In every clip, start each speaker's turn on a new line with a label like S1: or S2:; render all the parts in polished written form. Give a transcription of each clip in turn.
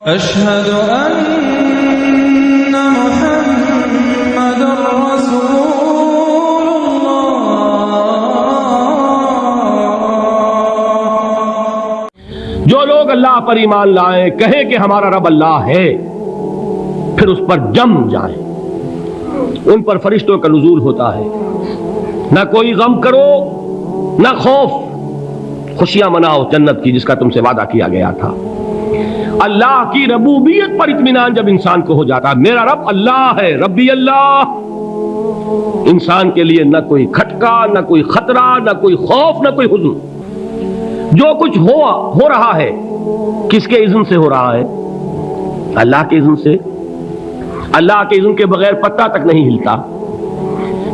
S1: أشهد أن محمد رسول الله۔
S2: جو لوگ اللہ پر ایمان لائیں کہیں کہ ہمارا رب اللہ ہے، پھر اس پر جم جائیں، ان پر فرشتوں کا نزول ہوتا ہے۔ نہ کوئی غم کرو نہ خوف، خوشیاں مناؤ جنت کی جس کا تم سے وعدہ کیا گیا تھا۔ اللہ کی ربوبیت پر اطمینان جب انسان کو ہو جاتا ہے، میرا رب اللہ ہے، ربی اللہ، انسان کے لیے نہ کوئی کھٹکا، نہ کوئی خطرہ، نہ کوئی خوف، نہ کوئی حزن۔ جو کچھ ہو رہا ہے کس کے اذن سے ہو رہا ہے؟ اللہ کے اذن سے۔ اللہ کے اذن کے بغیر پتہ تک نہیں ہلتا۔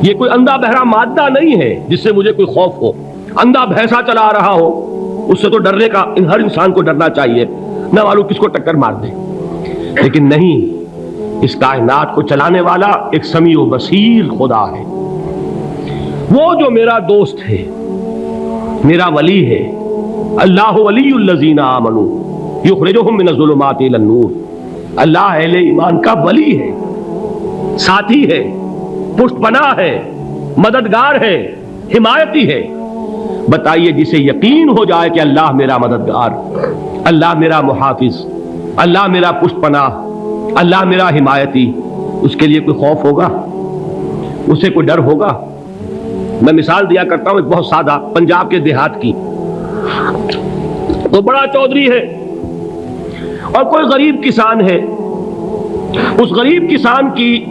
S2: یہ کوئی اندھا بہرا مادہ نہیں ہے جس سے مجھے کوئی خوف ہو۔ اندھا بھینسا چلا رہا ہو اس سے تو ڈرنے کا ہر انسان کو ڈرنا چاہیے، نہ معلوم کس کو ٹکر مار دے۔ لیکن نہیں، اس کائنات کو چلانے والا ایک سمیع و بصیر خدا ہے۔ وہ جو میرا دوست ہے، میرا ولی ہے، اللہ ولی الذین آمنوا یخرجہم من الظلمات الی النور۔ اللہ اہل ایمان کا ولی ہے، ساتھی ہے، پشت پناہ ہے، مددگار ہے، حمایتی ہے۔ بتائیے جسے یقین ہو جائے کہ اللہ میرا مددگار، اللہ میرا محافظ، اللہ میرا پشت پناہ، اللہ میرا حمایتی، اس کے لیے کوئی خوف ہوگا؟ اسے کوئی ڈر ہوگا؟ میں مثال دیا کرتا ہوں ایک بہت سادہ، پنجاب کے دیہات کی۔ تو بڑا چودھری ہے اور کوئی غریب کسان ہے۔ اس غریب کسان کی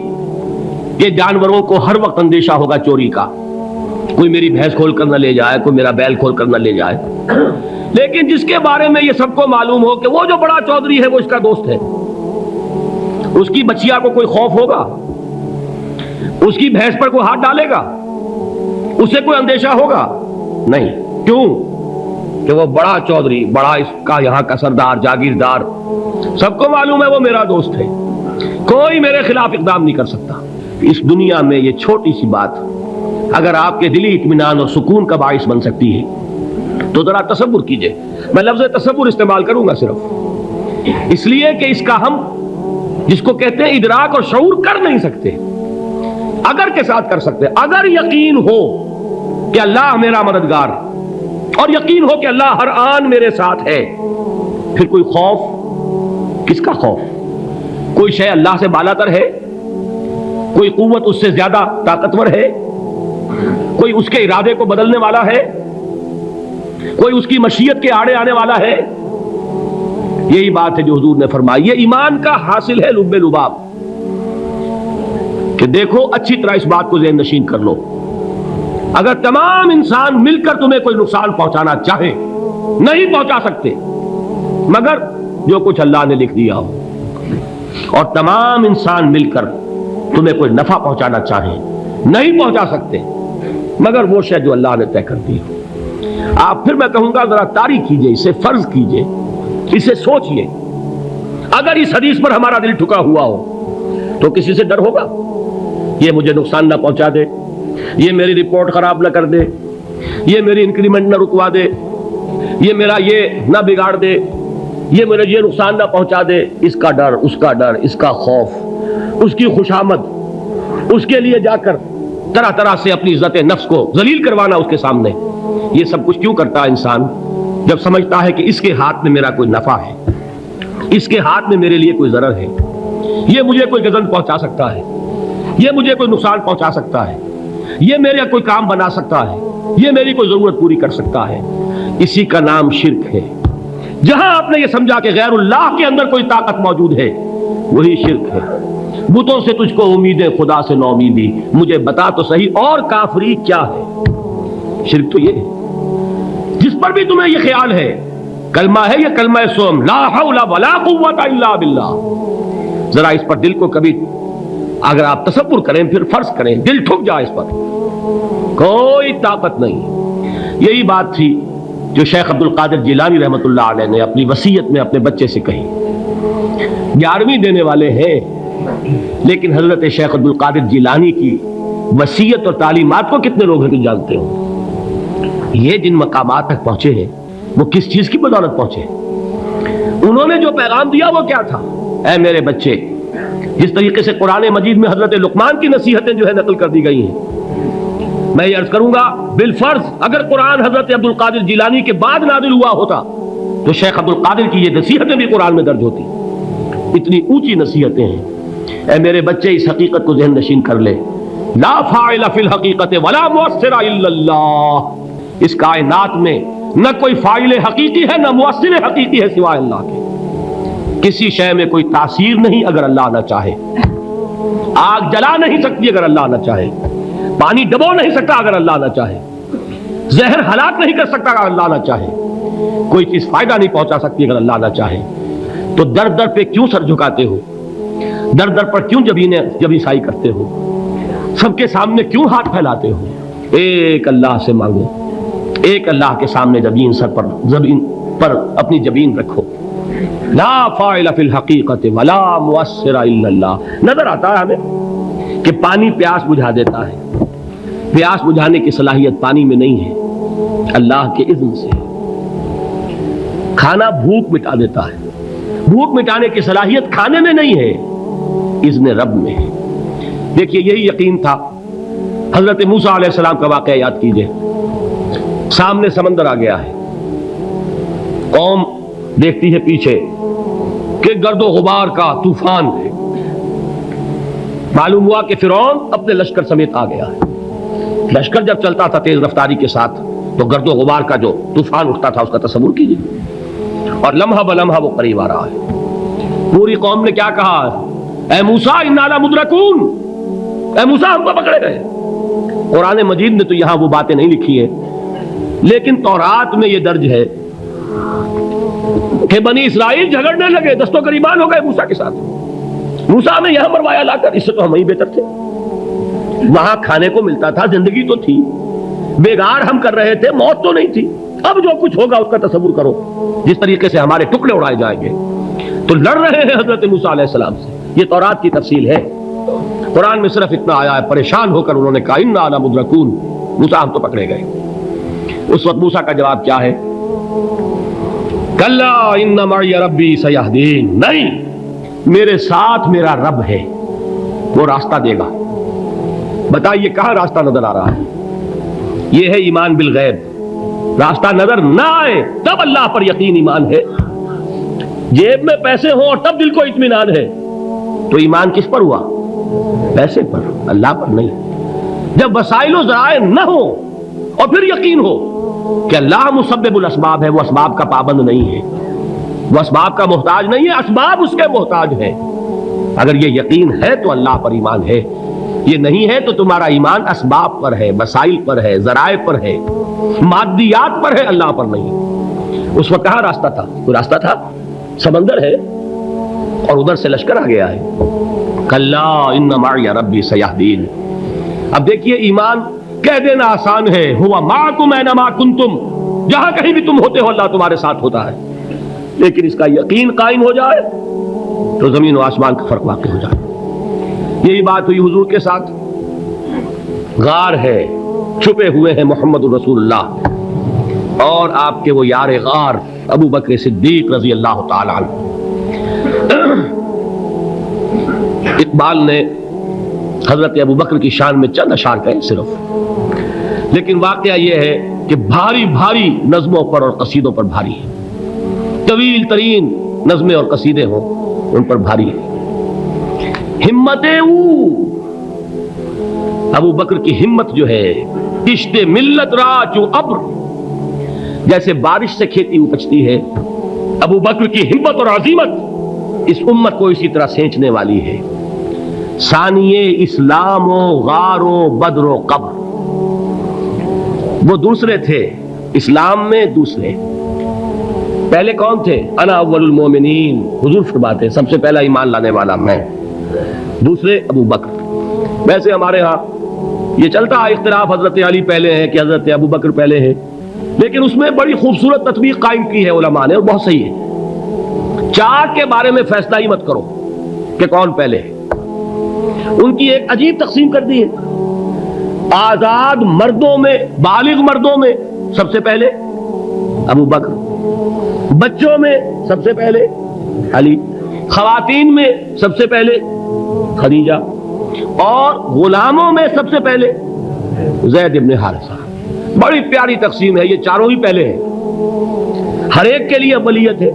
S2: یہ جانوروں کو ہر وقت اندیشہ ہوگا چوری کا، کوئی میری بھینس کھول کر نہ لے جائے، کوئی میرا بیل کھول کر نہ لے جائے۔ لیکن جس کے بارے میں یہ سب کو معلوم ہو کہ وہ جو بڑا چودھری ہے وہ اس کا دوست ہے، اس کی بچیا کو کوئی خوف ہوگا؟ اس کی بھینس پر کوئی ہاتھ ڈالے گا؟ اسے کوئی اندیشہ ہوگا؟ نہیں۔ کیوں؟ کہ وہ بڑا چودھری، بڑا اس کا یہاں کا سردار، جاگیردار، سب کو معلوم ہے وہ میرا دوست ہے، کوئی میرے خلاف اقدام نہیں کر سکتا۔ اس دنیا میں یہ چھوٹی سی بات اگر آپ کے دلی اطمینان اور سکون کا باعث بن سکتی ہے تو ذرا تصور کیجئے۔ میں لفظ تصور استعمال کروں گا صرف اس لیے کہ اس کا ہم جس کو کہتے ہیں ادراک اور شعور کر نہیں سکتے، اگر کے ساتھ کر سکتے۔ اگر یقین ہو کہ اللہ میرا مددگار اور یقین ہو کہ اللہ ہر آن میرے ساتھ ہے، پھر کوئی خوف؟ کس کا خوف؟ کوئی شے اللہ سے بالاتر ہے؟ کوئی قوت اس سے زیادہ طاقتور ہے؟ کوئی اس کے ارادے کو بدلنے والا ہے؟ کوئی اس کی مشیت کے آڑے آنے والا ہے؟ یہی بات ہے جو حضور نے فرمائی۔ یہ ایمان کا حاصل ہے لب لباب، کہ دیکھو اچھی طرح اس بات کو ذہن نشین کر لو، اگر تمام انسان مل کر تمہیں کوئی نقصان پہنچانا چاہے نہیں پہنچا سکتے مگر جو کچھ اللہ نے لکھ دیا ہو، اور تمام انسان مل کر تمہیں کوئی نفع پہنچانا چاہے نہیں پہنچا سکتے مگر وہ شے جو اللہ نے طے کر دی ہو۔ آپ پھر میں کہوں گا ذرا طاری کیجئے، اسے فرض کیجئے، اسے سوچئے۔ اگر اس حدیث پر ہمارا دل ٹھکا ہوا ہو تو کسی سے ڈر ہوگا؟ یہ مجھے نقصان نہ پہنچا دے، یہ میری رپورٹ خراب نہ کر دے، یہ میری انکریمنٹ نہ رکوا دے، یہ میرا یہ نہ بگاڑ دے، یہ میرا یہ نقصان نہ پہنچا دے۔ اس کا ڈر، اس کا ڈر، اس کا خوف، اس کی خوشامد، اس کے لیے جا کر طرح طرح سے اپنی عزت نفس کو ذلیل کروانا اس کے سامنے، یہ سب کچھ کیوں کرتا ہے انسان؟ جب سمجھتا ہے کہ اس کے ہاتھ میں میرا کوئی نفع ہے، اس کے ہاتھ میں میرے لیے کوئی ضرر ہے، یہ مجھے کوئی غضب پہنچا سکتا ہے، یہ مجھے کوئی نقصان پہنچا سکتا ہے، یہ میرا کوئی کام بنا سکتا ہے، یہ میری کوئی ضرورت پوری کر سکتا ہے، اسی کا نام شرک ہے۔ جہاں آپ نے یہ سمجھا کہ غیر اللہ کے اندر کوئی طاقت موجود ہے وہی شرک ہے۔ بتوں سے تجھ کو امیدیں، خدا سے نو امیدی، مجھے بتا تو صحیح اور کافری کیا ہے؟ شرک تو یہ ہے جس پر بھی تمہیں یہ خیال ہے کلمہ ہے، یہ کلمہ سوم، لا حول ولا قوت الا باللہ۔ ذرا اس پر دل کو کبھی اگر آپ تصور کریں، پھر فرض کریں، دل ٹھک جائے اس پر، کوئی طاقت نہیں۔ یہی بات تھی جو شیخ عبد القادر جیلانی رحمۃ اللہ علیہ نے اپنی وصیت میں اپنے بچے سے کہی۔ 11ویں دینے والے ہیں لیکن حضرت شیخ عبد القادر جیلانی کی وصیت اور تعلیمات کو کتنے لوگ ہیں کہ جانتے ہو؟ یہ جن مقامات تک پہنچے ہیں وہ کس چیز کی بدولت پہنچے؟ انہوں نے جو پیغام دیا وہ کیا تھا؟ اے میرے بچے، جس طریقے سے قرآن مجید میں حضرت لقمان کی نصیحتیں جو ہے نقل کر دی گئی ہیں، میں یہ عرض کروں گا بالفرض اگر قرآن حضرت عبد القادر جیلانی کے بعد نازل ہوا ہوتا تو شیخ عبد القادر کی یہ نصیحتیں بھی قرآن میں درج ہوتی۔ اتنی اونچی نصیحتیں ہیں۔ اے میرے بچے، اس حقیقت کو ذہن نشین کر لے، لا فاعل فی الحقیقت ولا مؤثر الا اللہ۔ اس کائنات میں نہ کوئی فاعل حقیقی ہے نہ مؤثر حقیقی ہے سوائے اللہ کے۔ کسی شے میں کوئی تاثیر نہیں اگر اللہ نہ چاہے۔ آگ جلا نہیں سکتی اگر اللہ نہ چاہے، پانی ڈبو نہیں سکتا اگر اللہ نہ چاہے، زہر ہلاک نہیں کر سکتا اگر اللہ نہ چاہے، کوئی چیز فائدہ نہیں پہنچا سکتی اگر اللہ نہ چاہے۔ تو در در پہ کیوں سر جھکاتے ہو؟ در در پر کیوں جبیں سائی کرتے ہو؟ سب کے سامنے کیوں ہاتھ پھیلاتے ہو؟ ایک اللہ سے مانگو، ایک اللہ کے سامنے زمین پر اپنی جبین رکھو۔ لا فاعل فی الحقیقت ولا مؤثر الا اللہ۔ نظر آتا ہے ہمیں کہ پانی پیاس بجھا دیتا ہے، پیاس بجھانے کی صلاحیت پانی میں نہیں ہے، اللہ کے اذن سے۔ کھانا بھوک مٹا دیتا ہے، بھوک مٹانے کی صلاحیت کھانے میں نہیں ہے، اذن رب میں ہے۔ دیکھیے یہی یقین تھا حضرت موسیٰ علیہ السلام کا واقعہ یاد کیجئے۔ سامنے سمندر آ گیا ہے، قوم دیکھتی ہے پیچھے کہ گرد و غبار کا طوفان ہے۔ معلوم ہوا کہ فرعون اپنے لشکر سمیت آ گیا ہے۔ لشکر جب چلتا تھا تیز رفتاری کے ساتھ تو گرد و غبار کا جو طوفان اٹھتا تھا اس کا تصور کیجیے، اور لمحہ بلمحہ وہ قریب آ رہا ہے۔ پوری قوم نے کیا کہا؟ اے موسیٰ انا لمدرکون، اے موسیٰ ہم کو پکڑے گئے۔ قرآن مجید نے تو یہاں وہ باتیں نہیں لکھی ہیں، لیکن تورات میں یہ درج ہے کہ بنی اسرائیل جھگڑنے لگے، دست و گریبان ہو گئے موسیٰ کے ساتھ۔ موسیٰ نے یہاں مروایا لا کر، اس سے تو ہم ہی بہتر تھے، وہاں کھانے کو ملتا تھا، زندگی تو تھی، بیگار ہم کر رہے تھے، موت تو نہیں تھی۔ اب جو کچھ ہوگا اس کا تصور کرو، جس طریقے سے ہمارے ٹکڑے اڑائے جائیں گے۔ تو لڑ رہے ہیں حضرت موسیٰ علیہ السلام سے، یہ تورات کی تفصیل ہے۔ قرآن میں صرف اتنا آیا ہے، پریشان ہو کر انہوں نے کہا انا لمدرکون، موسیٰ ہم تو پکڑے گئے۔ اس وقت موسیٰ کا جواب کیا ہے؟ کلا ان معی ربی سیہدین، نہیں، میرے ساتھ میرا رب ہے، وہ راستہ دے گا۔ بتائیے کہاں راستہ نظر آ رہا ہے؟ یہ ہے ایمان بالغیب۔ راستہ نظر نہ آئے تب اللہ پر یقین ایمان ہے، جیب میں پیسے ہوں اور تب دل کو اطمینان ہے، تو ایمان کس پر ہوا؟ پیسے پر، اللہ پر نہیں۔ جب وسائل و ذرائع نہ ہو اور پھر یقین ہو کہ اللہ مسبب الاسباب ہے، وہ اسباب کا پابند نہیں ہے، وہ اسباب کا محتاج نہیں ہے، اسباب اس کے محتاج ہیں۔ اگر یہ یقین ہے تو اللہ پر ایمان ہے، یہ نہیں ہے تو تمہارا ایمان اسباب پر ہے، وسائل پر ہے، ذرائع پر ہے، مادیات پر ہے، اللہ پر نہیں۔ اس وقت کہاں راستہ تھا؟ کوئی راستہ تھا؟ سمندر ہے اور ادھر سے لشکر آ گیا ہے۔ کلا ان معی ربی سیہدین۔ اب دیکھیے ایمان کہہ دینا آسان ہے، ہوا معکم اینما کنتم، جہاں کہیں بھی تم ہوتے ہو اللہ تمہارے ساتھ ہوتا ہے، لیکن اس کا یقین قائم ہو جائے تو زمین و آسمان کا فرق واقع ہو جائے۔ یہی بات ہوئی حضور کے ساتھ۔ غار ہے، چھپے ہوئے ہیں محمد رسول اللہ اور آپ کے وہ یار غار ابو بکر صدیق رضی اللہ تعالی عنہ۔ اقبال نے حضرت ابو بکر کی شان میں چند اشعار کہے صرف، لیکن واقعہ یہ ہے کہ بھاری بھاری نظموں پر اور قصیدوں پر بھاری ہے، طویل ترین نظمیں اور قصیدے ہوں ان پر بھاری ہے۔ ہمتیں ابو بکر کی ہمت جو ہے، کشت ملت را چو ابر، جیسے بارش سے کھیتی اپجتی ہے، ابو بکر کی ہمت اور عظیمت اس امت کو اسی طرح سینچنے والی ہے۔ ثانیے اسلام و غار و بدر و قبر، وہ دوسرے تھے اسلام میں، دوسرے پہلے کون تھے؟ انا اول المومنین، حضور فرماتے ہیں سب سے پہلا ایمان لانے والا میں، دوسرے ابو بکر۔ ویسے ہمارے ہاں یہ چلتا ہے اختلاف، حضرت علی پہلے ہیں کہ حضرت ابو بکر پہلے ہیں، لیکن اس میں بڑی خوبصورت تطبیق قائم کی ہے علماء نے اور بہت صحیح ہے۔ چار کے بارے میں فیصلہ ہی مت کرو کہ کون پہلے ہے، ان کی ایک عجیب تقسیم کر دی ہے۔ آزاد مردوں میں، بالغ مردوں میں سب سے پہلے ابو بکر، بچوں میں سب سے پہلے علی، خواتین میں سب سے پہلے خدیجہ، اور غلاموں میں سب سے پہلے زید ابن حارثہ۔ بڑی پیاری تقسیم ہے، یہ چاروں ہی پہلے ہیں، ہر ایک کے لیے اولیت ہے۔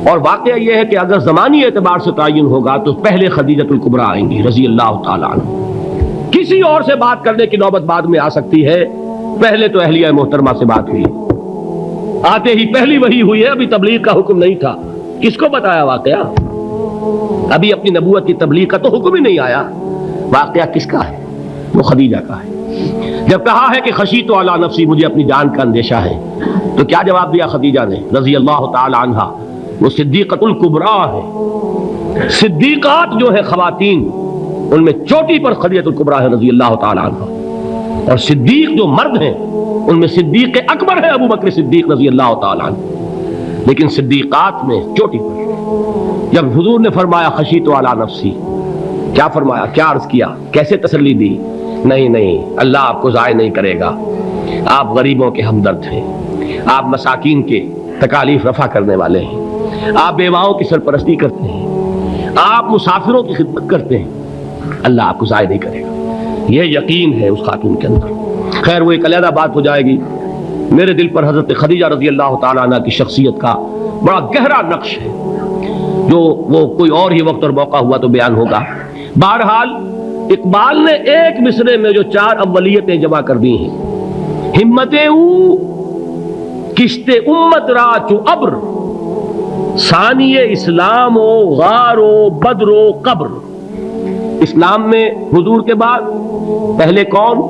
S2: اور واقعہ یہ ہے کہ اگر زمانی اعتبار سے تعین ہوگا تو پہلے خدیجۃ الکبریٰ آئیں گی رضی اللہ تعالیٰ عنہ۔ کسی اور سے بات کرنے کی نوبت بعد میں آ سکتی ہے، پہلے تو اہلیہ محترمہ سے بات ہوئی، آتے ہی پہلی وحی ہوئی ہے، ابھی تبلیغ کا حکم نہیں تھا۔ کس کو بتایا واقعہ؟ ابھی اپنی نبوت کی تبلیغ کا تو حکم ہی نہیں آیا۔ واقعہ کس کا ہے؟ وہ خدیجہ کا ہے۔ جب کہا ہے کہ خشیت علی نفسی، مجھے اپنی جان کا اندیشہ ہے، تو کیا جواب دیا خدیجہ نے رضی اللہ تعالی عنہا؟ وہ صدیقۃ الکبریٰ ہے۔ صدیقات جو ہے خواتین، ان میں چوٹی پر خدیجۃ الکبریٰ ہے رضی اللہ تعالی عنہا، اور صدیق جو مرد ہیں ان میں صدیق اکبر ہے ابو بکر صدیق رضی اللہ تعالی عنہ، لیکن صدیقات میں چوٹی پر۔ جب حضور نے فرمایا خشیت علی نفسی، کیا فرمایا، کیا عرض کیا، کیسے تسلی دی؟ نہیں، اللہ آپ کو ضائع نہیں کرے گا، آپ غریبوں کے ہمدرد ہیں، آپ مساکین کے تکالیف رفع کرنے والے ہیں، آپ بیواؤں کی سرپرستی کرتے ہیں، آپ مسافروں کی خدمت کرتے ہیں، اللہ آپ کو ضائع نہیں کرے گا۔ یہ یقین ہے اس خاتون کے اندر۔ خیر وہ ایک علیحدہ بات ہو جائے گی۔ میرے دل پر حضرت خدیجہ رضی اللہ تعالیٰ عنہ کی شخصیت کا بڑا گہرا نقش ہے، جو وہ کوئی اور ہی وقت اور موقع ہوا تو بیان ہوگا۔ بہرحال اقبال نے ایک مصرے میں جو 4 اولیتیں جمع کر دی ہیں، ہمتیں او کشت امت را چو ابر، ثانی اسلام و غار و بدر و قبر۔ اسلام میں حضور کے بعد پہلے کون؟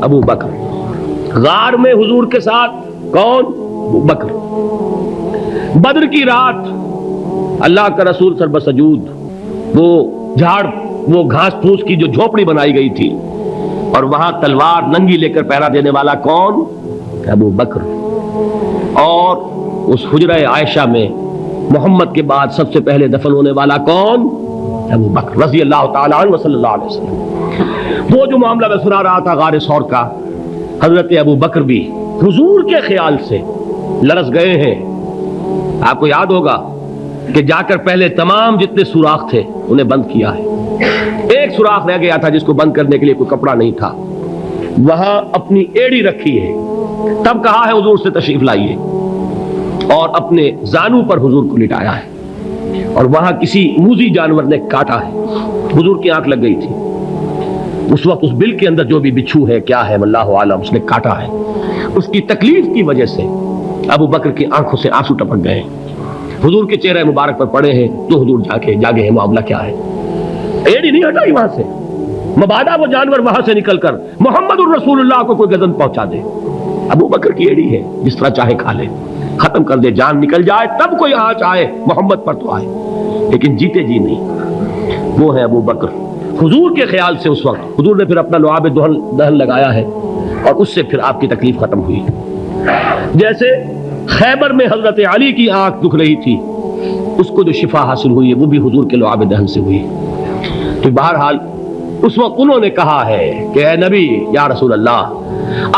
S2: ابو بکر۔ غار میں حضور کے ساتھ کون؟ ابو بکر۔ بدر کی رات اللہ کا رسول سر بسجود، وہ جھاڑ، وہ گھاس پھوس کی جو جھوپڑی بنائی گئی تھی، اور وہاں تلوار ننگی لے کر پہرا دینے والا کون؟ ابو بکر۔ اور اس حجرہ عائشہ میں محمد کے بعد سب سے پہلے دفن ہونے والا کون؟ ابو بکر رضی اللہ تعالیٰ عنہ صلی اللہ علیہ وسلم۔ وہ جو معاملہ میں سنا رہا تھا غار ثور کا، حضرت ابو بکر بھی حضور کے خیال سے لرز گئے ہیں۔ آپ کو یاد ہوگا کہ جا کر پہلے تمام جتنے سوراخ تھے انہیں بند کیا ہے، ایک سوراخ رہ گیا تھا جس کو بند کرنے کے لیے کوئی کپڑا نہیں تھا، وہاں اپنی ایڑی رکھی ہے، تب کہا ہے حضور سے تشریف لائیے، اور اپنے زانو پر حضور کو لٹایا ہے، اور وہاں کسی موذی جانور نے کاٹا ہے، حضور کی آنکھ لگ گئی تھی، اس وقت اس بل کے اندر جو بھی بچھو ہے کیا ہے واللہ عالم، اس نے کاٹا ہے، اس کی تکلیف کی وجہ سے ابو بکر کی آنکھوں سے آنسو ٹپک گئے، حضور کے چہرے مبارک پر پڑے ہیں، تو حضور جاگے ہیں، معاملہ کیا ہے؟ ایڑی نہیں ہٹائی وہاں سے، مبادا وہ جانور وہاں سے نکل کر محمد الرسول اللہ کو کوئی گزن پہنچا دے، ابو بکر کی ایڑی ہے، جس طرح چاہے کھا لے، ختم کر دے، جان نکل جائے تب کوئی آنچ آئے محمد پر تو آئے، لیکن جیتے جی نہیں۔ وہ ہے ابو بکر حضور کے خیال سے۔ اس وقت حضور نے پھر اپنا لعاب دہن لگایا ہے، اور اس سے پھر آپ کی تکلیف ختم ہوئی۔ جیسے خیبر میں حضرت علی کی آنکھ دکھ رہی تھی، اس کو جو شفا حاصل ہوئی ہے وہ بھی حضور کے لعاب دہن سے ہوئی۔ تو بہرحال اس وقت انہوں نے کہا ہے کہ اے نبی یا رسول اللہ،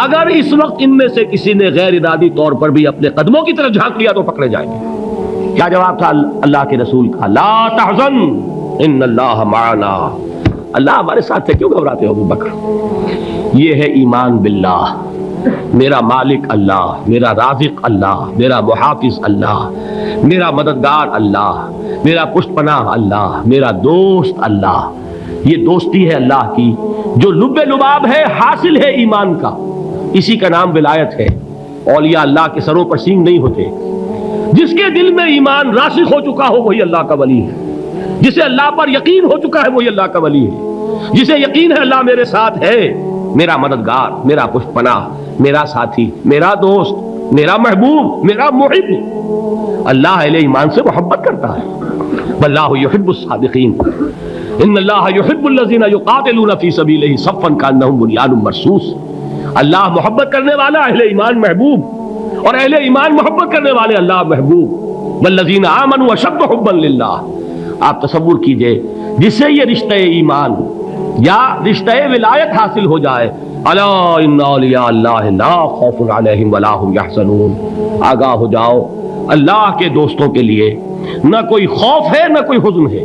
S2: اگر اس وقت ان میں سے کسی نے غیر ارادی طور پر بھی اپنے قدموں کی طرف جھانک لیا تو پکڑے جائیں گے۔ کیا جواب تھا اللہ کے رسول کا؟ لا تحزن ان اللہ معنا، اللہ ہمارے ساتھ ہے، کیوں گھبراتے ہو ابو بکر؟ یہ ہے ایمان باللہ، میرا مالک اللہ، میرا رازق اللہ، میرا محافظ اللہ، میرا مددگار اللہ، میرا پشت پناہ اللہ، میرا دوست اللہ۔ یہ دوستی ہے اللہ کی جو لب لباب ہے، حاصل ہے ایمان کا، اسی کا نام ولایت ہے۔ اولیاء اللہ کے سروں پر سینگ نہیں ہوتے، جس کے دل میں ایمان راسخ ہو چکا ہو وہی اللہ کا ولی ہے، جسے اللہ پر یقین ہو چکا ہے وہی اللہ کا ولی ہے، جسے یقین ہے اللہ میرے ساتھ ہے، میرا مددگار، میرا پشت پناہ، میرا ساتھی، میرا دوست، میرا محبوب، میرا محب۔ اللہ اہل ایمان سے محبت کرتا ہے۔ واللہ یحب الصادقین، ان اللہ یحب الذین یقاتلون فی سبیلہ صفا کانہم بنیان مرصوص۔ اللہ محبت کرنے والا، اہل ایمان محبوب، اور اہل ایمان محبت کرنے والے اللہ محبوب۔ والذین آمنوا اشد حبا للہ۔ آپ تصور کیجئے جسے یہ رشتہ ایمان یا رشتہ ولایت حاصل ہو جائے، الا ان اولیاء اللہ لا خوف علیہم ولا هم یحزنون، آگاہ ہو جاؤ، اللہ کے دوستوں کے لیے نہ کوئی خوف ہے نہ کوئی حزن ہے.